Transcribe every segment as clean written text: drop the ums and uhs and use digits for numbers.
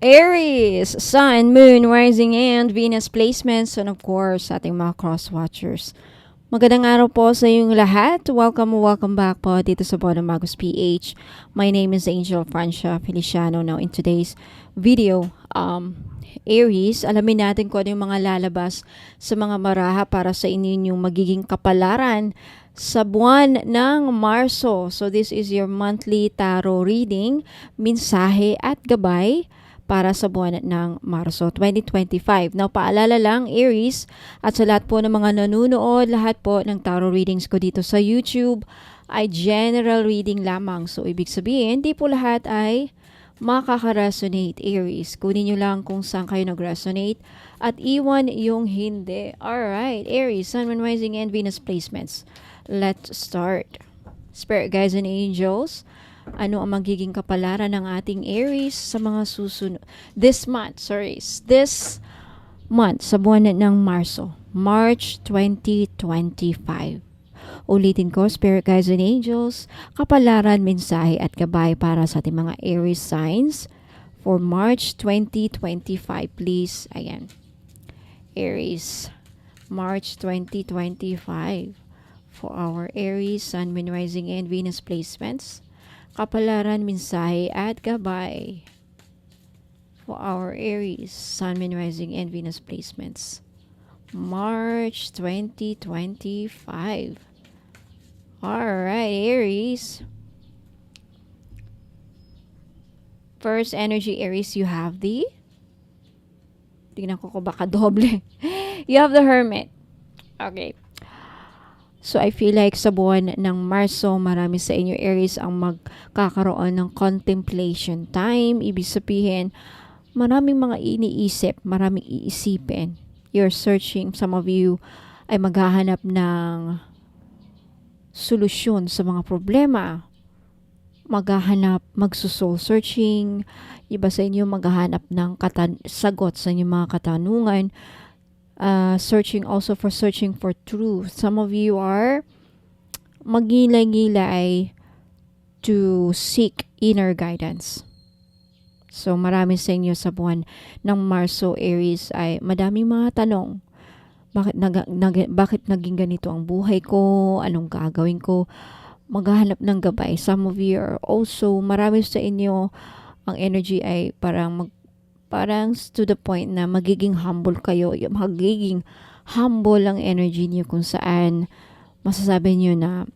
Aries, Sun, Moon, Rising, and Venus placements, and of course, ating mga cross-watchers. Magandang araw po sa inyong lahat. Welcome back po dito sa Bono Magus PH. My name is Angel Francia Feliciano. Now, in today's video, Aries, alamin natin kung ano yung mga lalabas sa mga maraha para sa inyo yung magiging kapalaran sa buwan ng Marso. So, this is your monthly tarot reading, mensahe at gabay para sa buwan ng Marso 2025. Now, paalala lang, Aries, at sa lahat po ng mga nanonood, lahat po ng tarot readings ko dito sa YouTube ay general reading lamang. So, ibig sabihin, di po lahat ay makaka-resonate, Aries. Kunin nyo lang kung saan kayo nag-resonate at iwan yung hindi. Alright, Aries, Sun, Moon, Rising, and Venus placements. Let's start. Spirit guides and angels, ano ang magiging kapalaran ng ating Aries sa mga susunod this month sa buwan ng Marso, March 2025. Ulitin ko, Spirit guides and angels, kapalaran, mensahe at gabay para sa ating mga Aries signs for March 2025. Please, ayan, Aries, March 2025 for our Aries, Sun, Moon, Rising, and Venus placements. Kapalaran, mensahe at gabay for our Aries, Sun, Moon, Rising, and Venus placements. March 2025. Alright, Aries. First energy, Aries, you have the... Tingnan ko baka doble. You have the Hermit. Okay. So, I feel like sa buwan ng Marso, marami sa inyo, Aries, ang magkakaroon ng contemplation time. Ibig sabihin, maraming mga iniisip, maraming iisipin. You're searching, some of you ay maghahanap ng solusyon sa mga problema. Maghahanap, magsoul searching. Iba sa inyo maghahanap ng sagot sa inyong mga katanungan. Searching for truth. Some of you are magilay-gilay to seek inner guidance. So, marami sa inyo sa buwan ng Marso, Aries, ay madaming mga tanong. Bakit naging ganito ang buhay ko? Anong gagawin ko? Maghahanap ng gabay. Some of you are also, marami sa inyo, ang energy ay parang to the point na magiging humble kayo. Magiging humble ang energy niyo kung saan masasabi niyo na,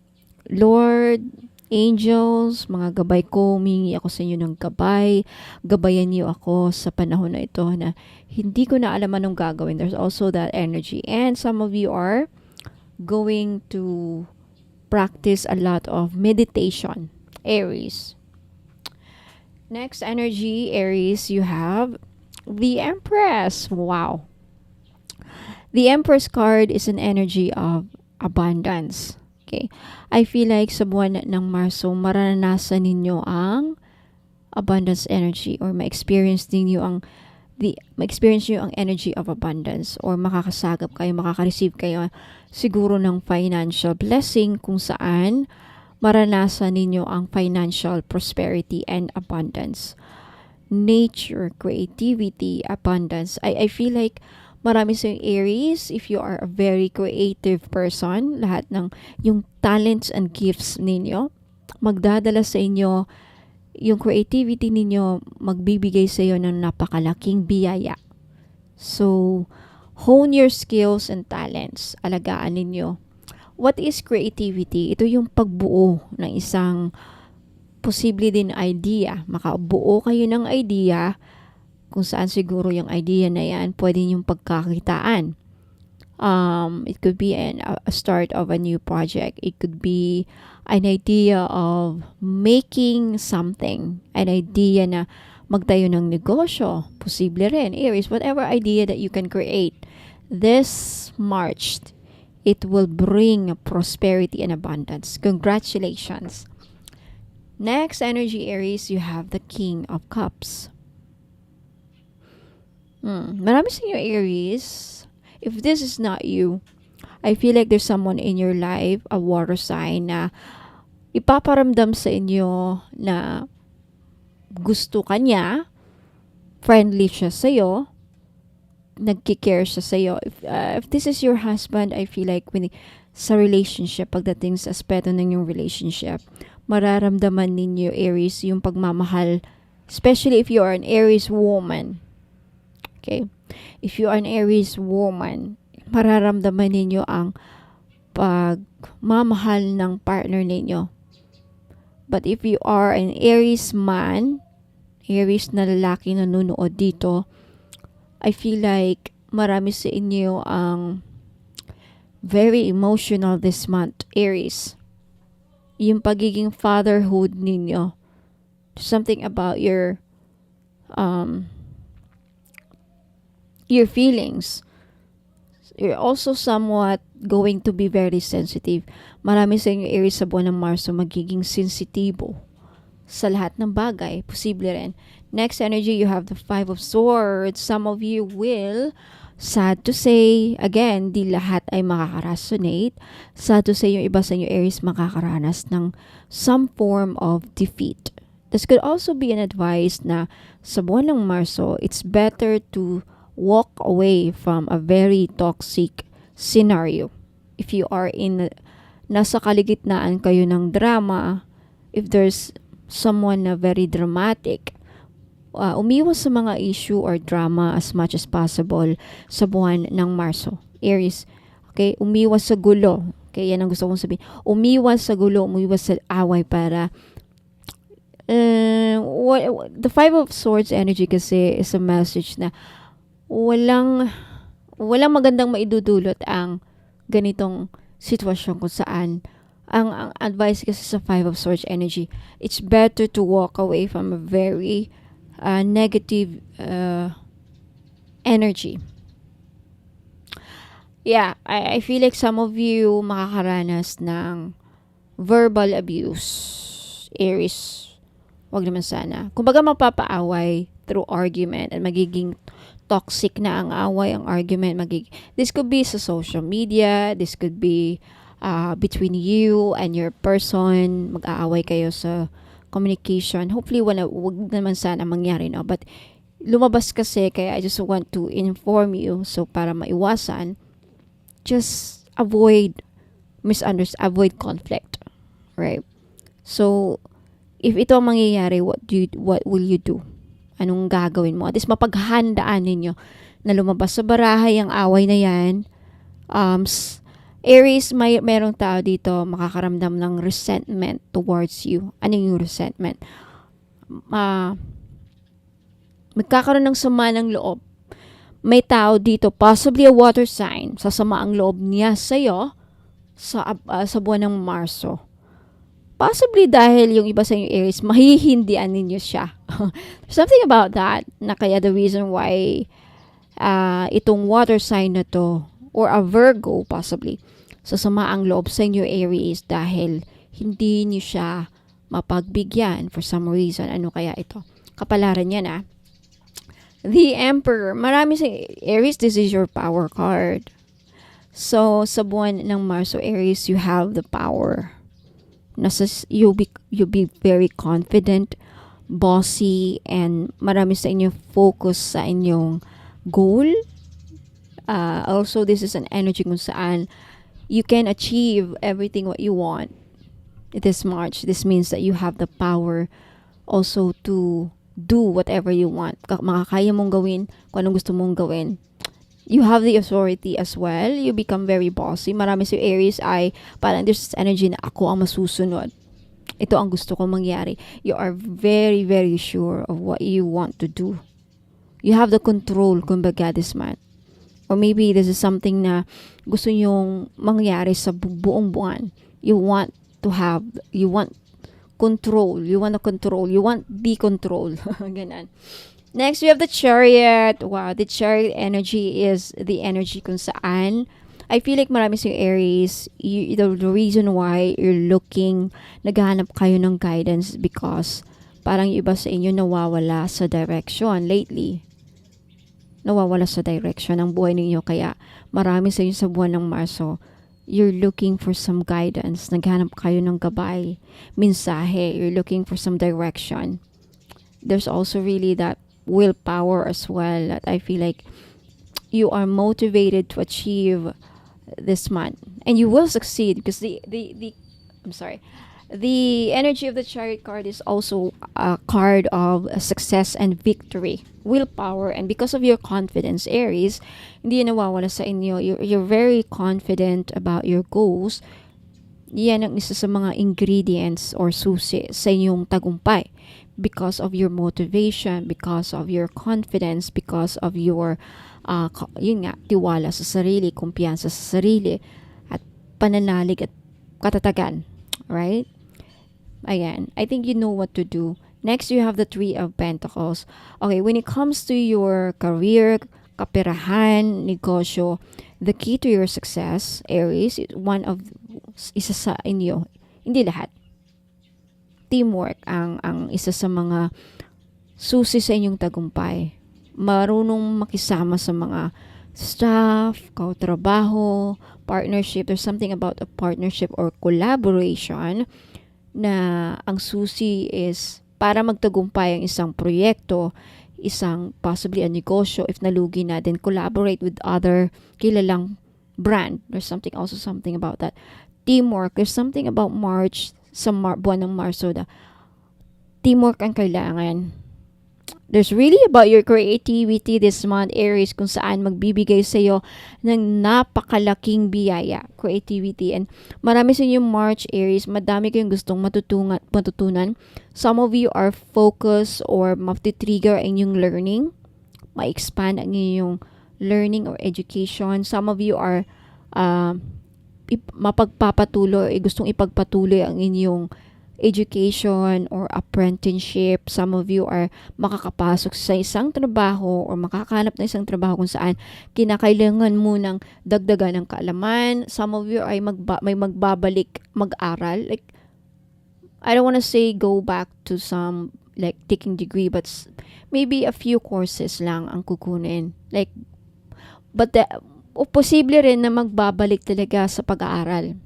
Lord, angels, mga gabay ko, humingi ako sa inyo ng gabay. Gabayan niyo ako sa panahon na ito na hindi ko na alam anong gagawin. There's also that energy. And some of you are going to practice a lot of meditation, Aries. Next energy, Aries, you have the Empress. Wow. The Empress card is an energy of abundance. Okay. I feel like sa buwan ng Marso, maranasan ninyo ang abundance energy or ma-experience niyo ang energy of abundance or makaka-receive kayo siguro ng financial blessing kung saan maranasan ninyo ang financial prosperity and abundance. Nature, creativity, abundance. I feel like marami sa Aries, if you are a very creative person, lahat ng yung talents and gifts ninyo, magdadala sa inyo, yung creativity ninyo, magbibigay sa iyo ng napakalaking biyaya. So, hone your skills and talents. Alagaan ninyo. What is creativity? Ito yung pagbuo ng isang posible din idea. Makabuo kayo ng idea kung saan siguro yung idea na yan pwede yung pagkakitaan. It could be a start of a new project. It could be an idea of making something. An idea na magtayo ng negosyo. Posible rin. Aries, whatever idea that you can create. This March, it will bring prosperity and abundance. Congratulations. Next energy, Aries, you have the King of Cups. Marami sa inyo, Aries. If this is not you, I feel like there's someone in your life, a water sign, na ipaparamdam sa inyo na gusto kanya friendly siya sa'yo, nagkikare siya sa'yo. If this is your husband, I feel like sa relationship, pagdating sa aspeto ng yung relationship, mararamdaman ninyo, Aries, yung pagmamahal, especially if you are an Aries woman. Okay? If you are an Aries woman, mararamdaman ninyo ang pagmamahal ng partner ninyo. But if you are an Aries man, Aries na lalaki na nunood dito, I feel like marami sa inyo ang very emotional this month, Aries. Yung pagiging fatherhood ninyo. Something about your feelings. You're also somewhat going to be very sensitive. Marami sa inyo, Aries, sa buwan ng Marso, magiging sensitibo sa lahat ng bagay. Posible rin. Next energy, you have the Five of Swords. Some of you will, sad to say, again, di lahat ay makaka-resonate. Sad to say, yung iba sa inyo, Aries, makakaranas ng some form of defeat. This could also be an advice na sa buwan ng Marso, it's better to walk away from a very toxic scenario. If you are nasa kaligitnaan kayo ng drama, if there's someone na very dramatic, umiwas sa mga issue or drama as much as possible sa buwan ng Marso. Aries, okay? Umiwas sa gulo. Okay, yan ang gusto kong sabihin. Umiwas sa gulo, umiwas sa away para the Five of Swords energy kasi is a message na walang magandang maidudulot ang ganitong sitwasyon kung saan ang advice kasi sa Five of Swords energy, it's better to walk away from a very negative energy. Yeah, I feel like some of you makakaranas ng verbal abuse, Aries. Wag naman sana. Kumbaga mapapaaway through argument at magiging toxic na ang away, ang argument. This could be sa social media, this could be between you and your person, mag-aaway kayo sa communication. Hopefully, wag naman sana mangyari, no? But, lumabas kasi, kaya I just want to inform you. So, para maiwasan, just avoid avoid conflict. Right? So, if ito ang mangyayari, what will you do? Anong gagawin mo? At least mapaghandaan ninyo na lumabas sa barahay ang away na yan. Aries, merong tao dito makakaramdam ng resentment towards you. Ano yung resentment? Magkakaroon ng sama ng loob. May tao dito, possibly a water sign, sasama ang loob niya sa'yo sa buwan ng Marso. Possibly dahil yung iba sa inyo, Aries, mahihindian ninyo siya. Something about that na kaya the reason why itong water sign na to, or a Virgo possibly, sasama ang loob sa inyo, Aries, dahil hindi niyo siya mapagbigyan for some reason. Ano kaya ito? Kapalaran yan, The Emperor. Marami sa Aries, this is your power card. So, sa buwan ng Marso, Aries, you have the power. You'll be very confident, bossy, and marami sa inyo focus sa inyong goal. Also, this is an energy kung saan you can achieve everything what you want this March. This means that you have the power also to do whatever you want. Makakaya mong gawin kung anong gusto mong gawin. You have the authority as well. You become very bossy. Marami sa Aries ay parang there's this energy na ako ang masusunod. Ito ang gusto kong mangyari. You are very, very sure of what you want to do. You have the control, kumbaga, this month. Or maybe this is something na gusto nyong mangyari sa buong buwan. You want control. You want to control. You want the control. Ganon. Next, we have the Chariot. Wow, the Chariot energy is the energy kung saan I feel like marami sa Aries, the reason why you're naghahanap kayo ng guidance because parang yung iba sa inyo nawawala sa direction lately. Nawawala sa direction ang buhay ninyo. Kaya marami sa inyo sa buwan ng Marso, you're looking for some guidance. Naghanap kayo ng gabay, mensahe. You're looking for some direction. There's also really that willpower as well, that I feel like you are motivated to achieve this month, and you will succeed, because the I'm sorry, the energy of the Chariot card is also a card of success and victory, willpower, and because of your confidence, Aries, hindi yan nawawala sa inyo. You're very confident about your goals. Yan ang isa sa mga ingredients or susi sa inyong tagumpay, because of your motivation, because of your confidence, because of your yun nga, tiwala sa sarili, kumpiyansa sa sarili, at pananalig at katatagan. Right? Ayan, I think you know what to do. Next, you have the Three of Pentacles. Okay, when it comes to your career, kaperahan, negosyo, the key to your success, Aries, isa sa inyo, hindi lahat. Teamwork ang isa sa mga susi sa inyong tagumpay. Marunong makisama sa mga staff, katrabaho, partnership. There's something about a partnership or collaboration na ang susi is para magtagumpay ang isang proyekto, isang possibly a negosyo. If nalugi na, then collaborate with other kilalang brand. There's something about that. Teamwork. There's something about March, sa buwan ng Marso, teamwork ang kailangan. There's really about your creativity this month, Aries, kung saan magbibigay sa iyo ng napakalaking biyaya, creativity. And marami sa inyong March, Aries, madami kayong gustong matutunan. Some of you are focused or mati-trigger ang inyong learning, ma-expand ang inyong learning or education. Some of you are mapagpapatuloy, gustong ipagpatuloy ang inyong education or apprenticeship. Some of you are makakapasok sa isang trabaho or makakahanap na isang trabaho kung saan kinakailangan mo ng dagdagan ng kaalaman. Some of you ay may magbabalik mag-aral. Like, I don't want to say go back to some like taking degree, but maybe a few courses lang ang kukunin. Like, but posible rin na magbabalik talaga sa pag-aaral.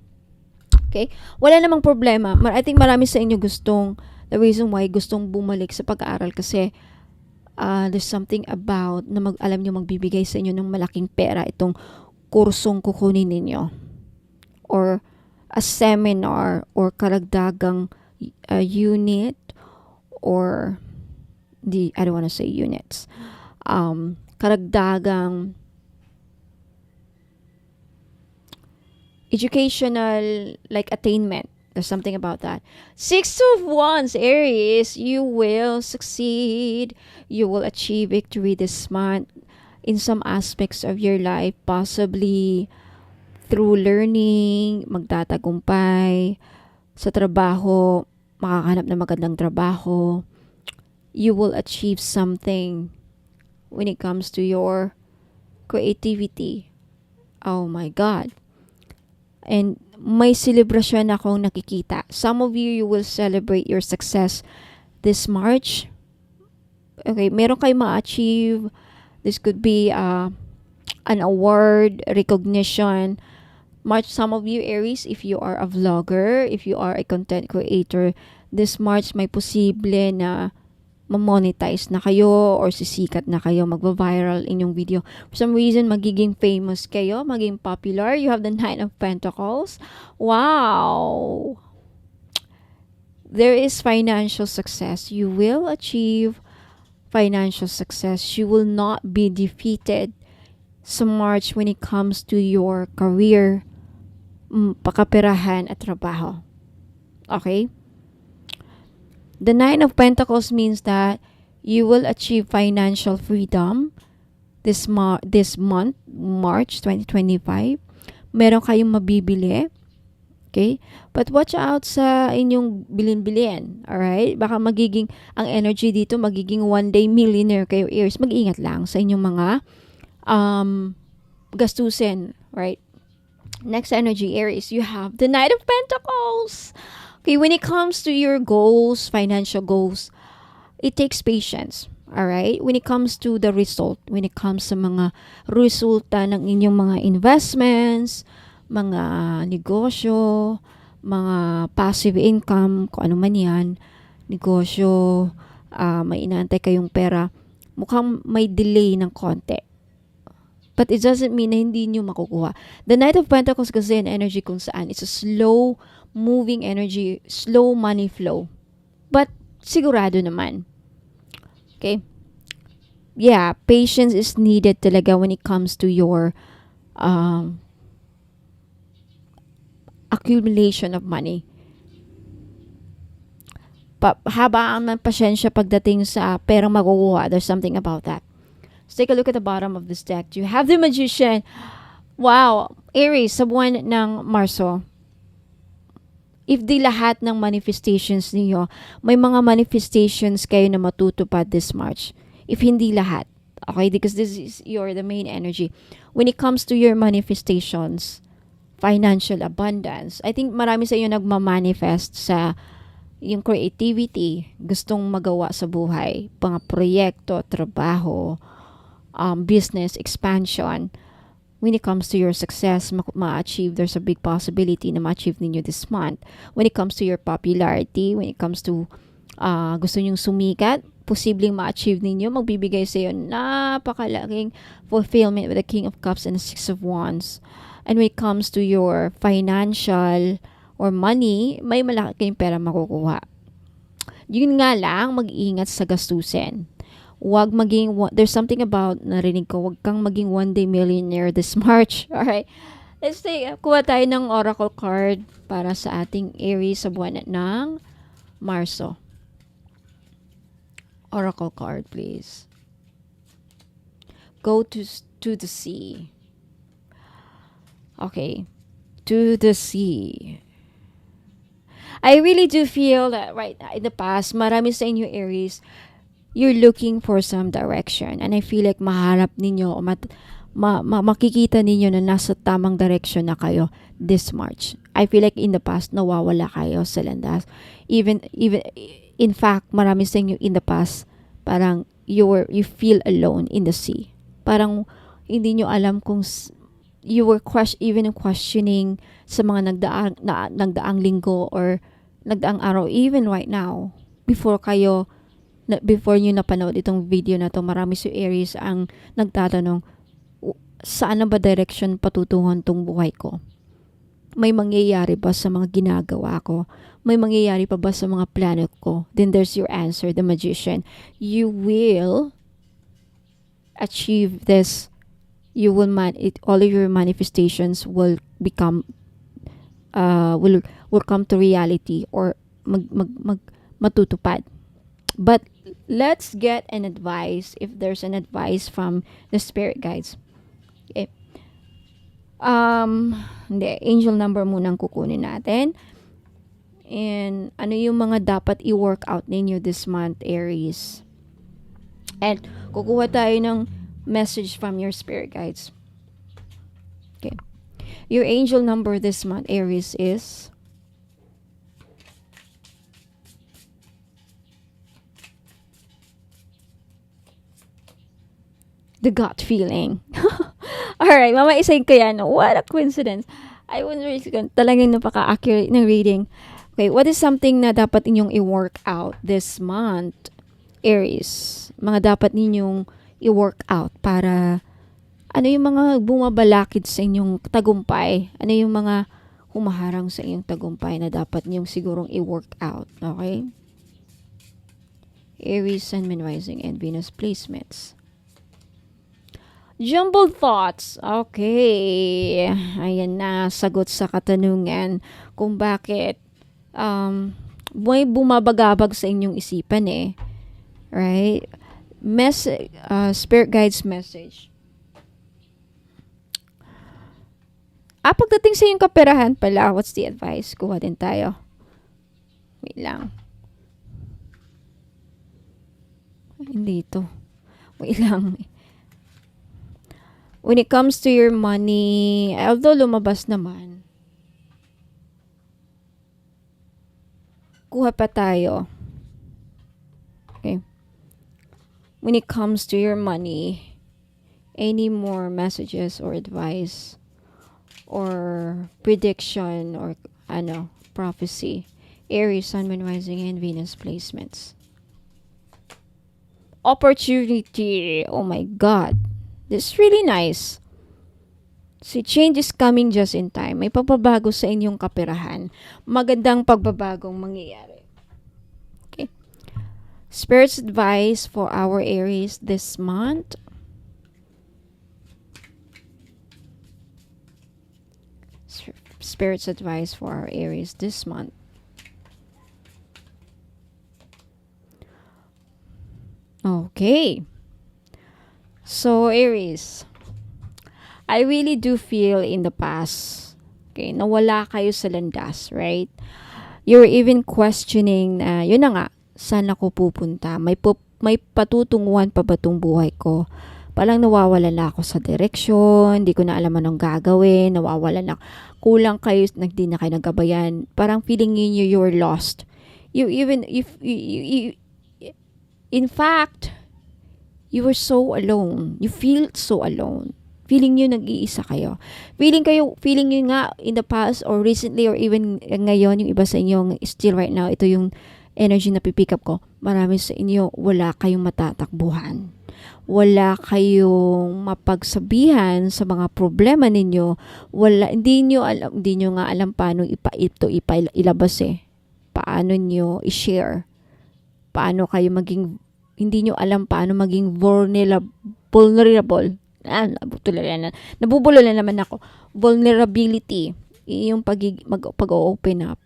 Okay? Wala namang problema. I think marami sa inyo the reason why gustong bumalik sa pag-aaral kasi there's something about na alam nyo magbibigay sa inyo ng malaking pera itong kursong kukunin ninyo. Or a seminar or karagdagang unit or I don't want to say units. Karagdagang educational like attainment. There's something about that. Six of Wands, Aries, you will succeed. You will achieve victory this month in some aspects of your life, possibly through learning, magtatagumpay sa trabaho, makakahanap ng magandang trabaho. You will achieve something when it comes to your creativity. Oh my God. And may celebration akong nakikita. Some of you will celebrate your success this March. Okay, meron kayo ma-achieve. This could be an award, recognition. March, some of you, Aries, if you are a vlogger, if you are a content creator, this March may posible na ma-monetize na kayo or sisikat na kayo, magva-viral inyong video. For some reason, magiging famous kayo, maging popular. You have the Nine of Pentacles. Wow! There is financial success. You will achieve financial success. You will not be defeated sa March when it comes to your career, pakaperahan at trabaho. Okay? The Nine of Pentacles means that you will achieve financial freedom this month, March 2025. Meron kayong mabibili. Okay? But watch out sa inyong bilin-bilin. Alright? Baka ang energy dito, magiging one day millionaire kayo, Aries. Mag-ingat lang sa inyong mga gastusin. Right? Next energy, Aries, you have the Knight of Pentacles. Okay, when it comes to your goals, financial goals, it takes patience. Alright? When it comes to the result, when it comes sa mga resulta ng inyong mga investments, mga negosyo, mga passive income, kung ano man yan, negosyo, may inaantay kayong pera, Mukhang may delay ng konti. But it doesn't mean na hindi nyo makukuha. The Knight of Pentacles kasi an energy kung saan it's a slow moving energy, slow money flow. But sigurado naman. Okay? Yeah, patience is needed talaga when it comes to your accumulation of money. Habaan ng pasyensya pagdating sa perang makukuha. There's something about that. Let's take a look at the bottom of this deck. You have the Magician. Wow, Aries, sa buwan ng Marso. If di lahat ng manifestations niyo, may mga manifestations kayo na matutupad this March. If hindi lahat. Okay, because this is the main energy. When it comes to your manifestations, financial abundance, I think marami sa iyo nagmamanifest sa yung creativity, gustong magawa sa buhay, mga proyekto, trabaho, business expansion. When it comes to your success, ma-achieve, there's a big possibility na ma-achieve ninyo this month. When it comes to your popularity, when it comes to gusto nyong sumikat, posibleng ma-achieve ninyo, magbibigay sa iyo napakalaking fulfillment with the King of Cups and the Six of Wands. And when it comes to your financial or money, may malaki kayong pera makukuha. Yun nga lang, mag-iingat sa gastusin. Wag maging, there's something about, narinig ko, wag kang maging one-day millionaire this March. Alright? Let's kuha tayo ng oracle card para sa ating Aries sa buwan ng Marso. Oracle card, please. Go to the sea. Okay. To the sea. I really do feel that right in the past, marami sa inyo Aries, you're looking for some direction. And I feel like maharap ninyo, makikita ninyo na nasa tamang direction na kayo this March. I feel like in the past, nawawala kayo sa landas. Even in fact, marami sa inyo in the past, parang you feel alone in the sea. Parang hindi nyo alam kung you were even questioning sa mga nagdaang linggo or nagdaang araw, even right now, before nyo napanood itong video na to, marami si Aries ang nagtatanong, saan na ba direction patutungon tong buhay ko? May mangyayari ba sa mga ginagawa ko? May mangyayari pa ba sa mga plano ko? Then there's your answer, the Magician. You will achieve this. You will all of your manifestations will become will come to reality or matutupad. But let's get an advice, if there's an advice from the spirit guides. Okay. Hindi, angel number muna ang kukunin natin. And ano yung mga dapat i-work out ninyo this month, Aries? And kukuha tayo ng message from your spirit guides. Okay. Your angel number this month, Aries, is the gut feeling. Alright, mama-isayin ko yan. What a coincidence. I wonder if talagang napaka-accurate ng reading. Okay, what is something na dapat inyong i-work out this month, Aries? Mga dapat ninyong i-work out para ano yung mga bumabalakid sa inyong tagumpay? Ano yung mga humaharang sa inyong tagumpay na dapat ninyong sigurong i-work out? Okay? Aries, Sun, Moon, Rising, and Venus placements. Jumbled thoughts. Okay. Ayan na, sagot sa katanungan kung bakit may bumabagabag sa inyong isipan eh. Right? Spirit guides message. Pagdating sa yung kaperahan pala, what's the advice? Kuha din tayo. Wait lang. Hindi ito. Wait lang. When it comes to your money, although lumabas naman, kuha pa tayo. Okay. When it comes to your money, any more messages or advice or prediction or prophecy? Aries, Sun, Moon, Rising, and Venus placements. Opportunity. Oh my God. This is really nice. Si change is coming just in time. May pagbabago sa inyong kaperahan. Magandang pagbabagong mangyayari. Okay. Spirit's advice for our Aries this month. Spirit's advice for our Aries this month. Okay. So, Aries, I really do feel in the past, okay, nawala kayo sa landas, right? You're even questioning na, yun na nga, saan ako pupunta? May patutunguhan pa ba tong buhay ko? Parang nawawala na ako sa direksyon, hindi ko na alam anong gagawin, nawawala na, kulang kayo, hindi na kayo nagabayan. Parang feeling niyo you're lost. You even, if, in fact, you were so alone. You feel so alone. Feeling nyo nag-iisa kayo. Feeling nyo nga in the past or recently or even ngayon, yung iba sa inyo, still right now, ito yung energy na pipick up ko. Marami sa inyo, wala kayong matatakbuhan. Wala kayong mapagsabihan sa mga problema ninyo. Hindi nyo nga alam paano ilabas eh. Paano nyo i-share. Paano kayo hindi nyo alam paano maging vulnerable. Nabubulo na naman ako. Vulnerability. Yung pag-open up.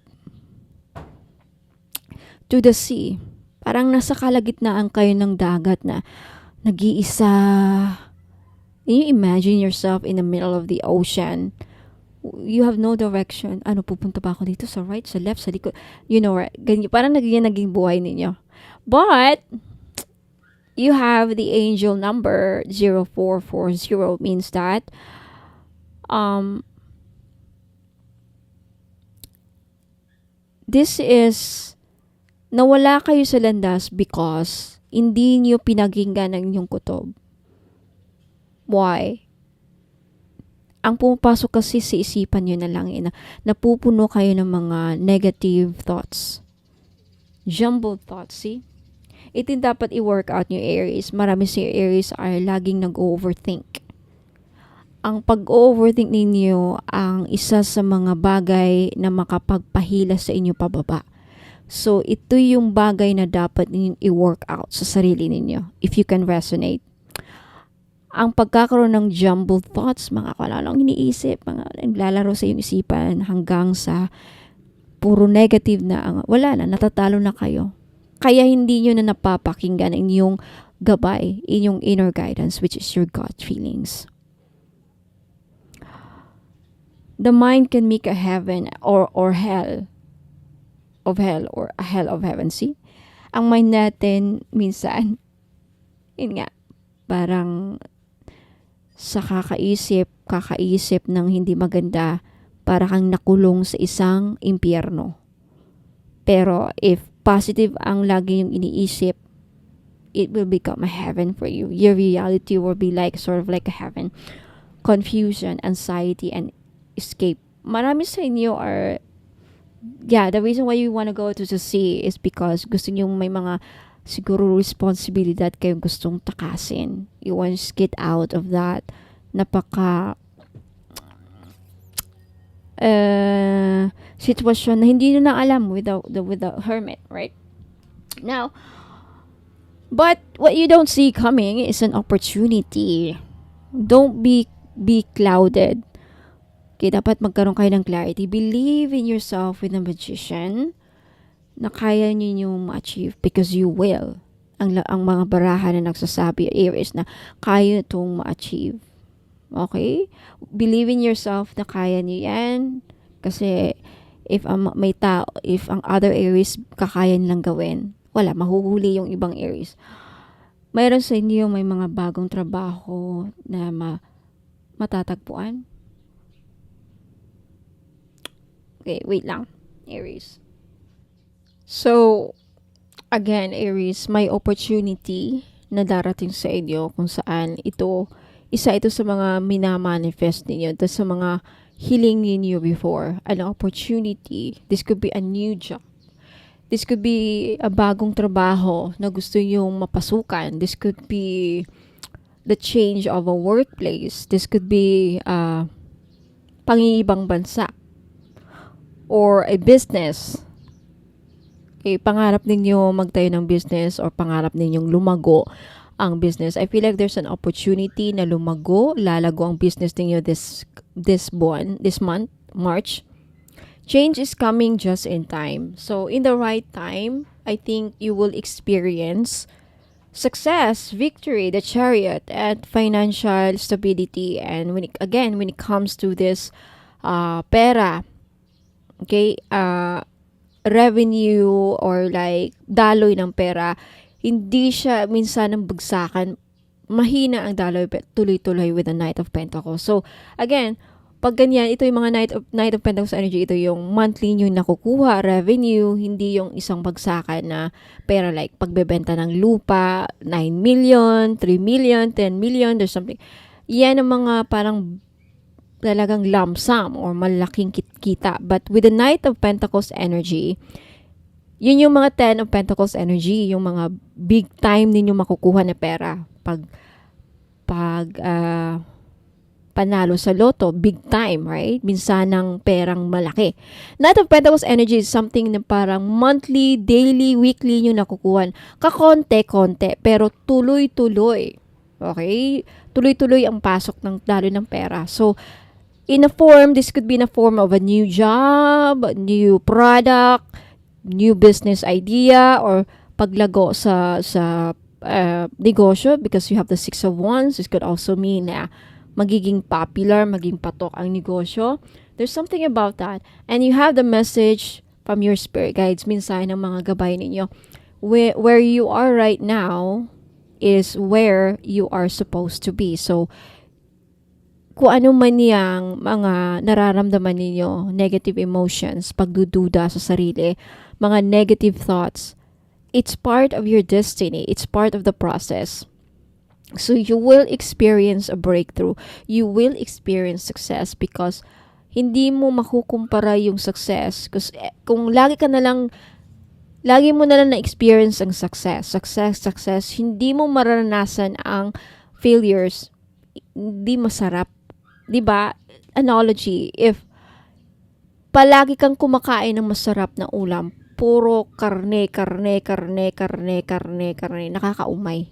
To the sea. Parang nasa kalagitnaan kayo ng dagat na nag-iisa. Can you imagine yourself in the middle of the ocean? You have no direction. Ano, pupunta ba ako dito? Sa right, sa left, sa likod? You know, right? Parang naging buhay ninyo. But, you have the angel number 0440 means that this is nawala kayo sa landas because hindi niyo pinakinggan ang inyong kutob. Why? Ang pumapasok kasi sa isipan niyo na lang napupuno kayo ng mga negative thoughts. Jumbled thoughts, see? Ito dapat i-work out nyo, Aries. Marami si Aries ay laging nag-overthink. Ang pag-overthink ninyo ang isa sa mga bagay na makapagpahila sa inyo pababa. So, ito yung bagay na dapat ninyong i-work out sa sarili ninyo. If you can resonate. Ang pagkakaroon ng jumbled thoughts, mga kalalang iniisip, mga naglalaro sa iyong isipan hanggang sa puro negative na, wala na, natatalo na kayo. Kaya hindi nyo na napapakinggan ang inyong gabay, inyong inner guidance, which is your gut feelings. The mind can make a heaven or hell of hell or a hell of heaven. See? Ang mind natin minsan, yun nga, parang sa kakaisip ng hindi maganda, para kang nakulong sa isang impyerno. Pero if positive ang lagi yung iniisip, it will become a heaven for you. Your reality will be like sort of like a heaven. Confusion, anxiety, and escape. Marami sa inyo are, the reason why you want to go to the sea is because gusto nyo may mga siguro responsibilidad kayong gustong takasin. You want to get out of that sitwasyon na hindi nyo na alam with the hermit, right? Now, but what you don't see coming is an opportunity. Don't be clouded. Okay, dapat magkaroon kayo ng clarity. Believe in yourself with a magician na kaya niyo ma-achieve because you will. Ang mga barahan na nagsasabi, Aries, na kaya itong ma-achieve. Okay? Believe in yourself na kaya niyo yan. Kasi if ang other Aries kakaya nilang gawin, wala, mahuhuli yung ibang Aries. Mayroon sa inyo may mga bagong trabaho na matatagpuan. Okay, wait lang. Aries. So, again, Aries, may opportunity na darating sa inyo kung saan isa ito sa mga minamanifest ninyo, ito sa mga hiling ninyo before, an opportunity. This could be a new job. This could be a bagong trabaho na gusto yung mapasukan. This could be the change of a workplace. This could be pangingibang bansa or a business. Okay, pangarap ninyo magtayo ng business or pangarap ninyong lumago ang business. I feel like there's an opportunity na lalago ang business ninyo this month, March. Change is coming just in time. So, in the right time, I think you will experience success, victory, the chariot, and financial stability. And when it comes to this pera, okay, revenue or like daloy ng pera, hindi siya minsan ng bagsakan. Mahina ang daloy, tuloy-tuloy with the Knight of Pentacles. So, again, pag ganyan, ito yung mga Knight of Pentacles energy, ito yung monthly nyo nakukuha, revenue, hindi yung isang bagsakan na pera like pagbebenta ng lupa, 9 million, 3 million, 10 million, there's something. Yan ang mga parang talagang lump sum or malaking kita. But with the Knight of Pentacles energy, yun yung mga Ten of Pentacles energy, yung mga big time ninyo makukuha na pera. Pag panalo sa loto, big time, right? Minsan ng perang malaki. Knight of Pentacles energy is something na parang monthly, daily, weekly nyo nakukuha. Kakonte-konte, pero tuloy-tuloy. Okay? Tuloy-tuloy ang pasok ng dalo ng pera. So, this could be in a form of a new job, new product, new business idea, or paglago sa negosyo because you have the Six of Wands. This could also mean na magiging popular, maging patok ang negosyo. There's something about that. And you have the message from your spirit guides, minsan ng mga gabay ninyo. Where you are right now is where you are supposed to be. So, kung ano man yang mga nararamdaman ninyo, negative emotions, pagdududa sa sarili, mga negative thoughts, it's part of your destiny. It's part of the process. So you will experience a breakthrough. You will experience success because hindi mo makukumpara yung success. Kasi kung lagi mo na lang na-experience ang success, hindi mo maranasan ang failures, hindi masarap. 'Di ba? Analogy, if palagi kang kumakain ng masarap na ulam, puro karne, nakakaumay.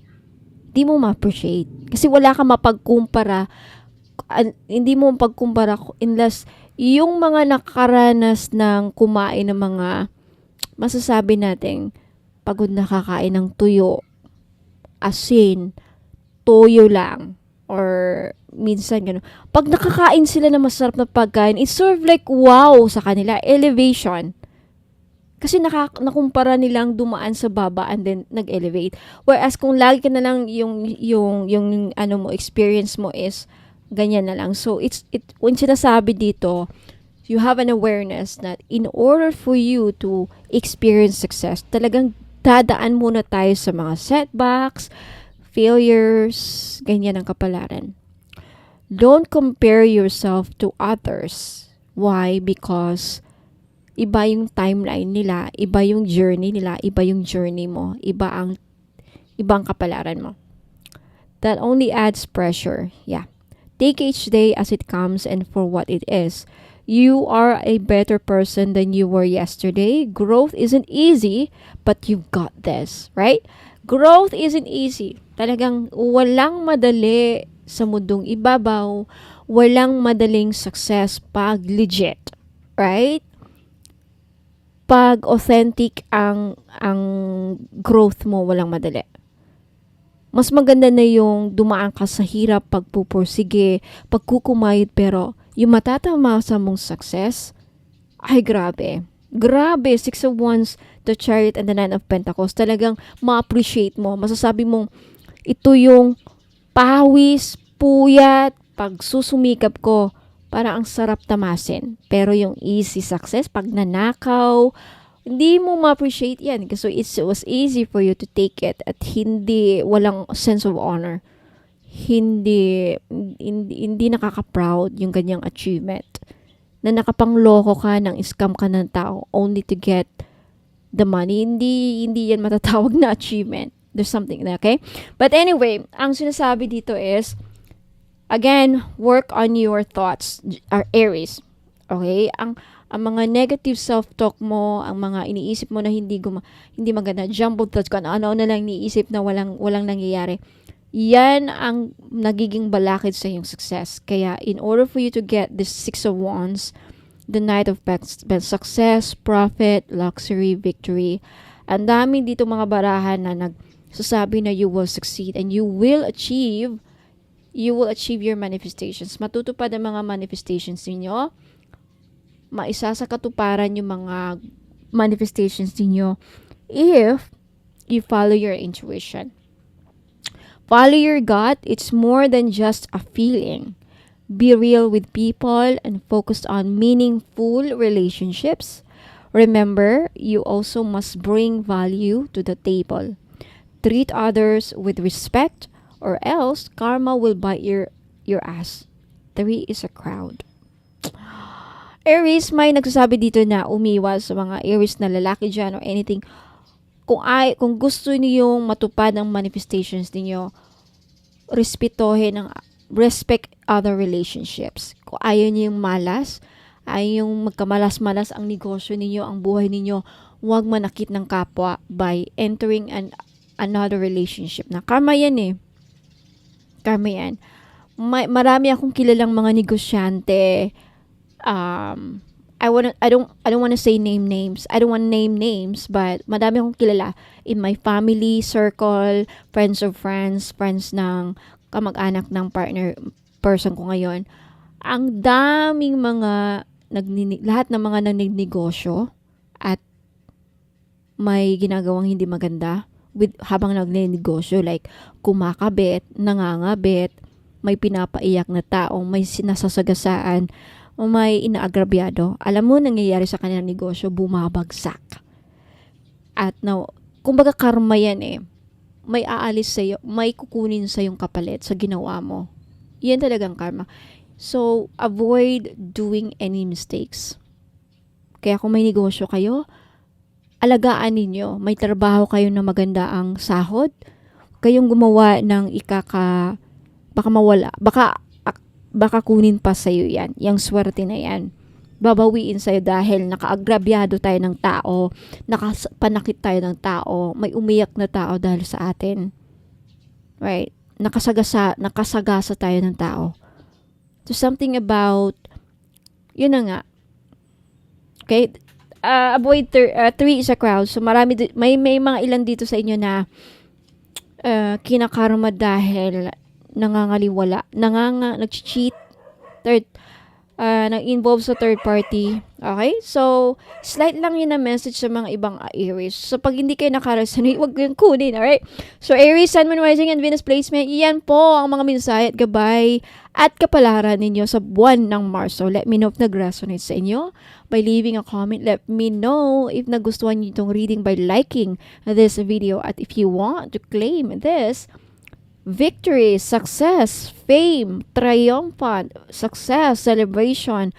Di mo ma-appreciate. Kasi wala ka mapagkumpara. Hindi mo mapagkumpara unless yung mga nakaranas ng kumain ng mga masasabi nating pagod na kakain ng tuyo, asin, toyo lang, or minsan gano'n. Pag nakakain sila ng masarap na pagkain, it's sort of like wow sa kanila, elevation. Kasi nakumpara nilang dumaan sa baba and then nag-elevate. Whereas kung lagi ka na lang yung experience mo is ganyan na lang. So when sinasabi dito, you have an awareness that in order for you to experience success, talagang dadaan muna tayo sa mga setbacks, failures, ganyan ang kapalaran. Don't compare yourself to others. Why? Because iba yung timeline nila, iba yung journey nila, iba yung journey mo, ibang kapalaran mo. That only adds pressure. Yeah. Take each day as it comes and for what it is. You are a better person than you were yesterday. Growth isn't easy, but you've got this, right? Growth isn't easy. Talagang walang madali sa mundong ibabaw, walang madaling success pag legit, right? Pag authentic ang growth mo, walang madali. Mas maganda na yung dumaan ka sa hirap, pagpupursige, pagkukumayod, pero yung matatama sa mong success, ay grabe. Grabe, Six of Wands, the Chariot, and the Nine of Pentacles. Talagang ma-appreciate mo. Masasabi mong ito yung pawis, puyat, pagsusumikap ko, para ang sarap tamasin. Pero yung easy success, pag nanakaw, hindi mo ma-appreciate yan. Kasi it was easy for you to take it at walang sense of honor. Hindi nakaka-proud yung ganyang achievement. Na nakapangloko ka, ng scam ka ng tao only to get the money. Hindi yan matatawag na achievement. There's something there, okay? But anyway, ang sinasabi dito is, again, work on your thoughts, Aries. Okay? Ang mga negative self-talk mo, ang mga iniisip mo na hindi maganda, jumbled thoughts, kung ano na lang iniisip na walang nangyayari. Yan ang nagiging balakid sa iyong success. Kaya, in order for you to get this Six of Wands, the Knight of Pentacles, success, profit, luxury, victory, ang dami dito mga barahan na nagsasabi na you will succeed and you will achieve your manifestations. Matutupad ang mga manifestations ninyo. Maisa sa katuparan yung mga manifestations ninyo if you follow your intuition. Follow your gut. It's more than just a feeling. Be real with people and focus on meaningful relationships. Remember, you also must bring value to the table. Treat others with respect or else karma will bite your ass. 3 is a crowd. Aries, may nagsasabi dito na umiwas sa mga Aries na lalaki dyan or anything. Kung gusto niyong matupad ang manifestations niyo, respect other relationships. Kung ayaw niyo yung malas, ayaw yung magkamalas-malas ang negosyo ninyo, ang buhay ninyo, huwag manakit ng kapwa by entering another relationship. Na karma yan eh. Karma yan. Marami akong kilalang mga negosyante. I don't want to say names. I don't want to name names, but madami akong kilala in my family circle, friends of friends ng kamag-anak ng person ko ngayon. Ang daming mga lahat ng mga nagnegosyo at may ginagawang hindi maganda habang nagnegosyo, like kumakabit, nangangabit, may pinapaiyak na tao, may sinasasagasaan, o may inaagrabyado, alam mo nangyayari sa kanilang negosyo, bumabagsak. At kumbaga karma yan eh. May aalis sa'yo, may kukunin sa'yong kapalit sa ginawa mo. Yan talagang karma. So, avoid doing any mistakes. Kaya kung may negosyo kayo, alagaan ninyo. May trabaho kayo na maganda ang sahod. Kayong gumawa ng baka mawala. Baka kunin pa sa'yo yan. Yung swerte na yan. Babawiin sa'yo dahil nakaagrabyado tayo ng tao. Nakapanakit tayo ng tao. May umiyak na tao dahil sa atin. Right? Nakasagasa tayo ng tao. So something about, yun na nga. Okay? Avoid 3 is a crowd. So may mga ilan dito sa inyo na kinakarma dahil nangangaliwala, nag-cheat, nag-involve sa third party. Okay? So, slight lang yun na message sa mga ibang Aries. So, pag hindi kayo nakaresonate, huwag yung kunin. Alright? So, Aries, Sun, Moon, Rising, and Venus placement, yan po ang mga mensahe at gabay at kapalaran ninyo sa buwan ng Mars. So, let me know if nag-resonate sa inyo by leaving a comment. Let me know if nagustuhan nyo itong reading by liking this video. At if you want to claim this victory, success, fame, triumphant, success, celebration,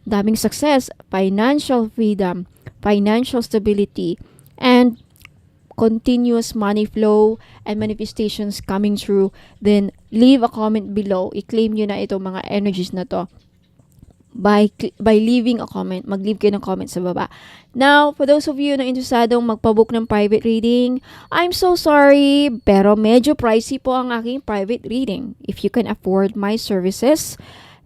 daming success, financial freedom, financial stability, and continuous money flow and manifestations coming true, then leave a comment below. I-claim nyo na itong mga energies na to by leaving a comment. Mag-leave kayo ng comment sa baba. Now, for those of you na interesadong magpabook ng private reading, I'm so sorry, pero medyo pricey po ang aking private reading. If you can afford my services,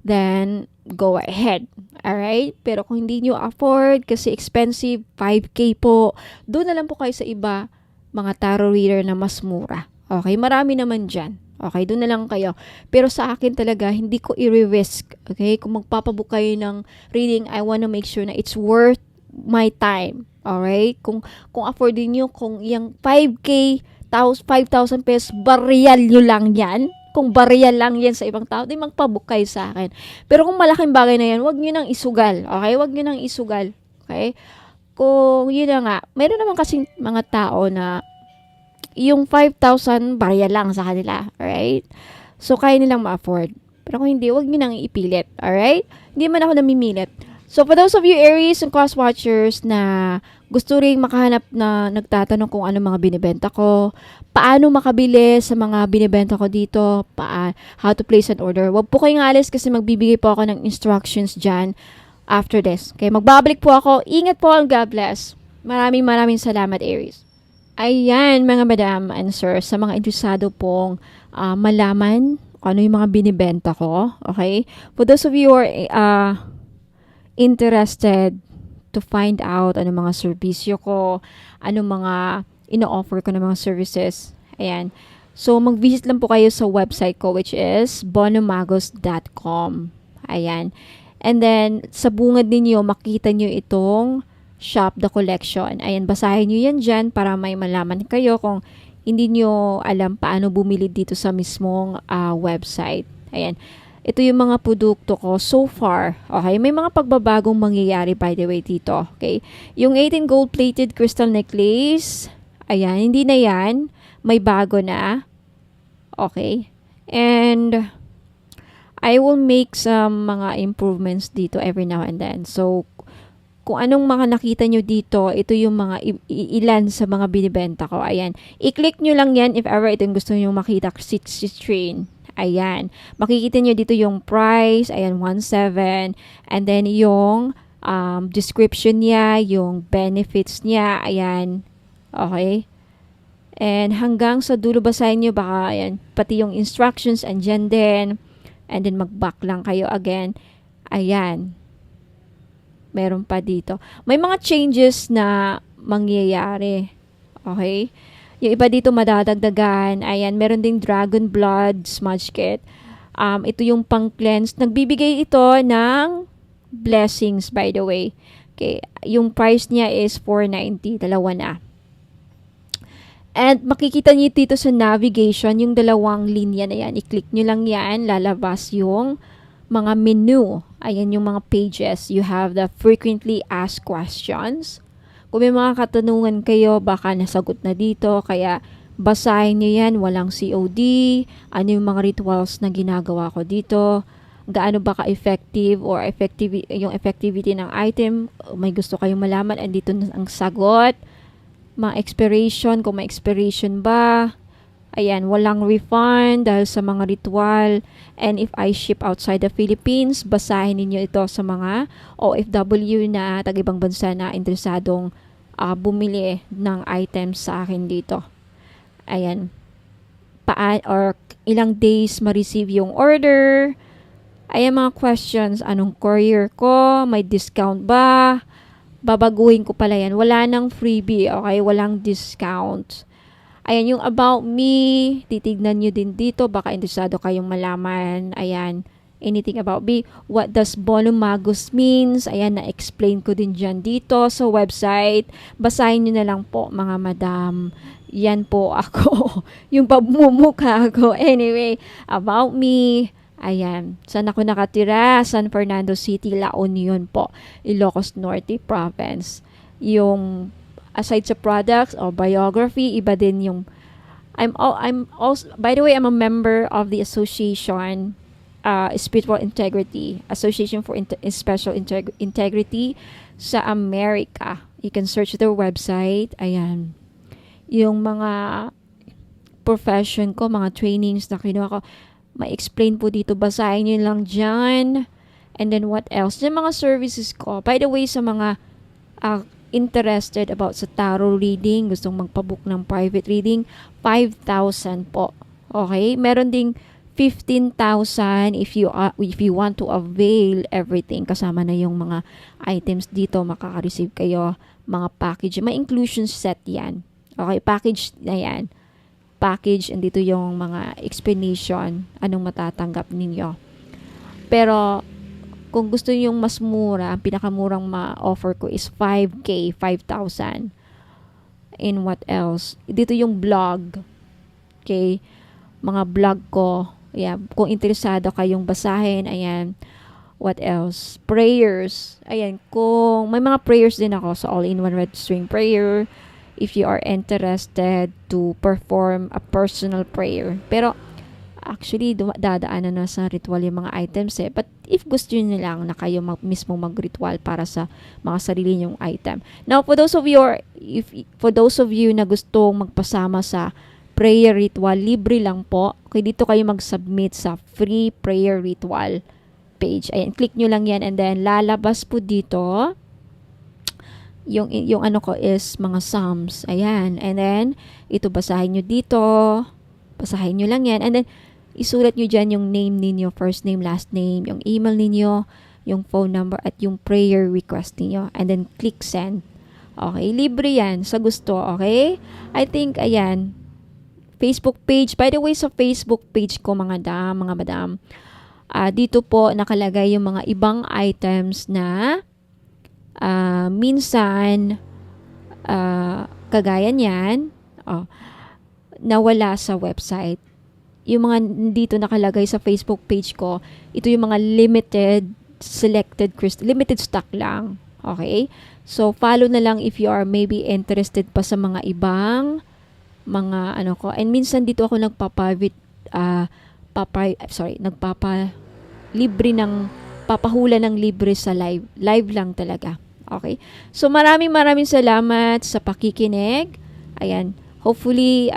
then go ahead. Alright? Pero kung hindi nyo afford, kasi expensive, 5K po, doon na lang po kayo sa iba, mga tarot reader na mas mura. Okay? Marami naman dyan. Okay, doon na lang kayo. Pero sa akin talaga, hindi ko i-risk. Okay? Kung magpapabook kayo ng reading, I wanna make sure na it's worth my time. Alright? Kung afford niyo, kung yung 5K, 5,000 pesos, bariyal nyo lang yan. Kung bariyal lang yan sa ibang tao, di magpabook kayo sa akin. Pero kung malaking bagay na yan, wag nyo nang isugal. Okay? Wag nyo nang isugal. Okay? Kung yun na nga, mayroon naman kasing mga tao na yung 5,000 barya lang sa kanila. Alright? So, kaya nilang ma-afford. Pero kung hindi, wag nyo nang ipilit. Alright? Hindi man ako namimilit. So, for those of you Aries and cross watchers na gusto ring makahanap na nagtatanong kung ano mga binibenta ko, paano makabili sa mga binibenta ko dito, how to place an order. Huwag po kayong alis kasi magbibigay po ako ng instructions dyan after this. Okay, magbabalik po ako. Ingat po and God bless. Maraming salamat, Aries. Ayan, mga madam and sir, sa mga interesado pong malaman ano yung mga binibenta ko. Okay? For those of you who are interested to find out ano mga serbisyo ko, ano mga ino-offer ko ng mga services. Ayan. So, mag-visit lang po kayo sa website ko which is bonomagos.com. Ayan. And then, sa bungad ninyo, makita nyo itong Shop the Collection. Ayan, basahin nyo yan dyan para may malaman kayo kung hindi nyo alam paano bumili dito sa mismong website. Ayan. Ito yung mga produkto ko so far. Okay, may mga pagbabagong mangyayari by the way dito. Okay, yung 18 gold-plated crystal necklace, ayan, hindi na yan. May bago na. Okay, and I will make some mga improvements dito every now and then. So, kung anong mga nakita nyo dito, ito yung mga ilan sa mga binibenta ko. Ayan, i-click nyo lang yan if ever ito yung gusto nyo makita si train. Ayan. Makikita nyo dito yung price. Ayan, 1.7. And then yung description niya, yung benefits niya. Ayan. Okay. And hanggang sa dulo basahin nyo, baka ayan, pati yung instructions andyan din. And then mag-back lang kayo again. Ayan. Meron pa dito. May mga changes na mangyayari. Okay. Yung iba dito madadagdagan. Ayan, meron ding Dragon Blood Smudge Kit. Ito yung pang-cleanse. Nagbibigay ito ng blessings, by the way. Okay, yung price niya is $4.90. Dalawa na. And makikita niyo dito sa navigation, yung dalawang linya na yan. I-click nyo lang yan. Lalabas yung mga menu. Ayan yung mga pages. You have the frequently asked questions. Kung may mga katanungan kayo, baka nasagot na dito. Kaya basahin nyo yan. Walang COD. Ano yung mga rituals na ginagawa ko dito. Gaano ba ka-effective or yung effectivity ng item. May gusto kayong malaman. Andito na ang sagot. Mga expiration. Kung may expiration ba. Ayan, walang refund dahil sa mga ritual. And if I ship outside the Philippines, basahin ninyo ito sa mga OFW na tag-ibang bansa na interesadong bumili ng items sa akin dito. Ayan. Or ilang days ma-receive yung order. Ayan mga questions. Anong courier ko? May discount ba? Babaguhin ko pala yan. Wala nang freebie. Okay? Walang discount. Ayan yung about me. Titignan nyo din dito. Baka interesado kayong malaman. Ayan. Anything about me. What does Bonomagos means? Ayan, na-explain ko din dyan dito sa website. Basahin nyo na lang po, mga madam. Yan po ako. Yung pagmumukha ko. Anyway, about me. Ayan. Saan ako nakatira? San Fernando City, La Union po. Ilocos Norte Province. Yung aside sa products or biography, iba din yung I'm also, by the way, I'm a member of the association Spiritual Integrity, Association for Special Integrity sa America. You can search their website. Ayan. Yung mga profession ko, mga trainings na kinuha ko, ma-explain po dito. Basahin nyo lang dyan. And then what else? Yung mga services ko. By the way, sa mga interested about sa tarot reading, gustong magpabook ng private reading, 5,000 po. Okay? Meron ding 15,000 if you want to avail everything. Kasama na yung mga items dito. Makaka-receive kayo mga package. May inclusion set yan. Okay? Package na yan. Package. And dito yung mga explanation. Anong matatanggap ninyo. Pero kung gusto yung mas mura, ang pinakamurang ma-offer ko is 5K, 5,000. And what else? Dito yung blog. Okay? Mga blog ko. Ayan. Kung interesado kayong basahin, ayan. What else? Prayers. Ayan. Kung may mga prayers din ako sa all-in-one red string prayer. If you are interested to perform a personal prayer. Pero, Actually, dadaanan na sa ritual yung mga items eh. But if gusto nyo lang na kayo mismo mag-ritual para sa mga sarili nyong item. Now, for those of you na gustong magpasama sa prayer ritual, libre lang po. Okay, dito kayo mag-submit sa free prayer ritual page. Ayan, click nyo lang yan and then lalabas po dito yung ano ko is mga Psalms. Ayan. And then, ito basahin nyo dito. Basahin nyo lang yan. And then, isulat nyo dyan yung name ninyo, first name, last name, yung email ninyo, yung phone number, at yung prayer request ninyo. And then, click send. Okay, libre yan sa gusto, okay? I think, ayan, Facebook page. By the way, sa Facebook page ko, mga madam, dito po nakalagay yung mga ibang items na minsan, kagaya niyan, nawala sa website. Yung mga dito nakalagay sa Facebook page ko, ito yung mga limited stock lang. Okay? So, follow na lang if you are maybe interested pa sa mga ibang mga ano ko. And minsan dito ako papahula ng libre sa live. Live lang talaga. Okay? So, maraming salamat sa pakikinig. Ayan. Hopefully,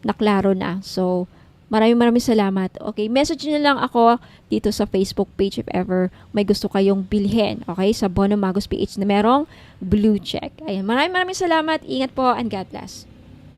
naklaro na. So, maraming salamat. Okay, message nyo lang ako dito sa Facebook page if ever may gusto kayong bilhin. Okay, sa Bono Magos PH na merong blue check. Ayan, maraming salamat. Ingat po and God bless.